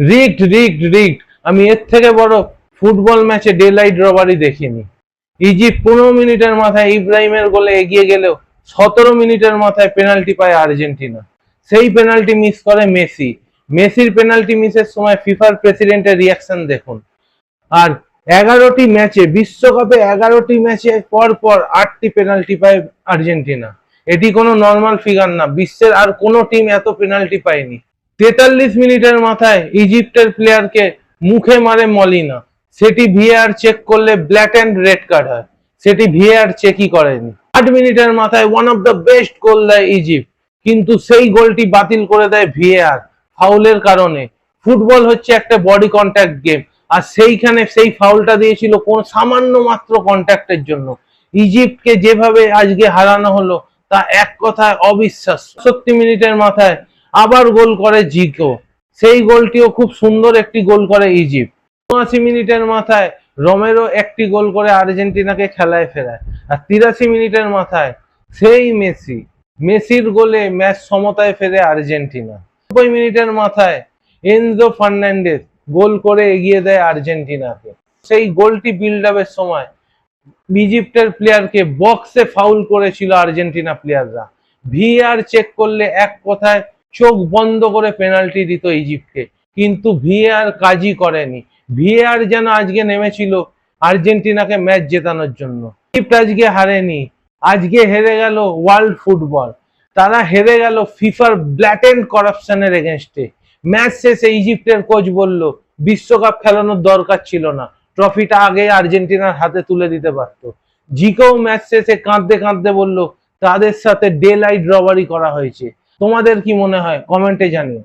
Rigged rigged rigged. আমি এর থেকে বড় ফুটবল ম্যাচে ডে লাইট রবারি দেখিনি। ইজিপ্ট 15 মিনিটের মাথায় ইব্রাহিমের গোলে এগিয়ে গেলেও 17 মিনিটের মাথায় পেনাল্টি পায় আর্জেন্টিনা। সেই পেনাল্টি মিস করে মেসি। মেসির পেনাল্টি মিসের সময় ফিফার প্রেসিডেন্টের রিয়াকশন দেখুন। আর 11টি ম্যাচে, বিশ্বকাপে 11টি ম্যাচে পর পর 8টি পেনাল্টি পায় আর্জেন্টিনা। এটি কোনো নর্মাল ফিগার না, বিশ্বের আর কোনো টিম এত পেনাল্টি পায়নি। 43 মিনিটের মাথায় ইজিপ্টের প্লেয়ারকে মুখে মারে মলিনা, সেটি ভিএআর চেক করলে ব্ল্যাক অ্যান্ড রেড কার্ড হয়, সেটি ভিএআর চেকই করেনি। 8 মিনিটের মাথায় ওয়ান অফ দ্য বেস্ট গোল দেয় ইজিপ্ট, কিন্তু সেই গোলটি বাতিল করে দেয় ভিএআর ফাউলের কারণে। ফুটবল হচ্ছে একটা বডি কন্ট্যাক্ট গেম, আর সেইখানে সেই ফাউলটা দিয়েছিল কোন সামান্য মাত্র কন্ট্যাক্টের জন্য। ইজিপ্টকে যেভাবে আজকে হারানো হলো তা এক কথায় অবিশ্বাস্য। 67 মিনিটের মাথায় আবার গোল করে জিকো, সেই গোলটিও খুব সুন্দর একটি গোল করে ইজিপ্ট। 79 মিনিটের মাথায় রোমেরো একটি গোল করে আর্জেন্টিনাকে খেলায় ফেরায়। আর 83 মিনিটের মাথায় সেই মেসির গোলে ম্যাচ সমতায় ফেরে আর্জেন্টিনা। 90 মিনিটের মাথায় এনজো ফার্নান্ডেজ গোল করে এগিয়ে দেয় আর্জেন্টিনাকে। সেই গোলটি বিল্ড আপের সময় ইজিপ্টের প্লেয়ারকে বক্সে ফাউল করেছিল আর্জেন্টিনা প্লেয়াররা। ভিএআর চেক করলে এক কথায় চোখ বন্ধ করে পেনাল্টি দিত ইজিপ্টকে, কিন্তু ভিএআর কাজই করেনি। ভিএআর যেন আজকে নেমেছিল আর্জেন্টিনাকে ম্যাচ জেতানোর জন্য। ইজিপ্ট আজকে হারেনি, আজকে হেরে গেল ওয়ার্ল্ড ফুটবল। তারা হেরে গেল ফিফার ব্ল্যাটেন্ট করাপশনের এগেনস্টে। ম্যাচ শেষে ইজিপ্টের কোচ বলল বিশ্বকাপ খেলানোর দরকার ছিল না, ট্রফিটা আগে আর্জেন্টিনার হাতে তুলে দিতে পারতো। জিকোও ম্যাচ শেষে কাঁদতে কাঁদতে বলল তাদের সাথে ডে লাইট রবারি করা হয়েছে। তোমাদের কি মনে হয় কমেন্টে জানিও।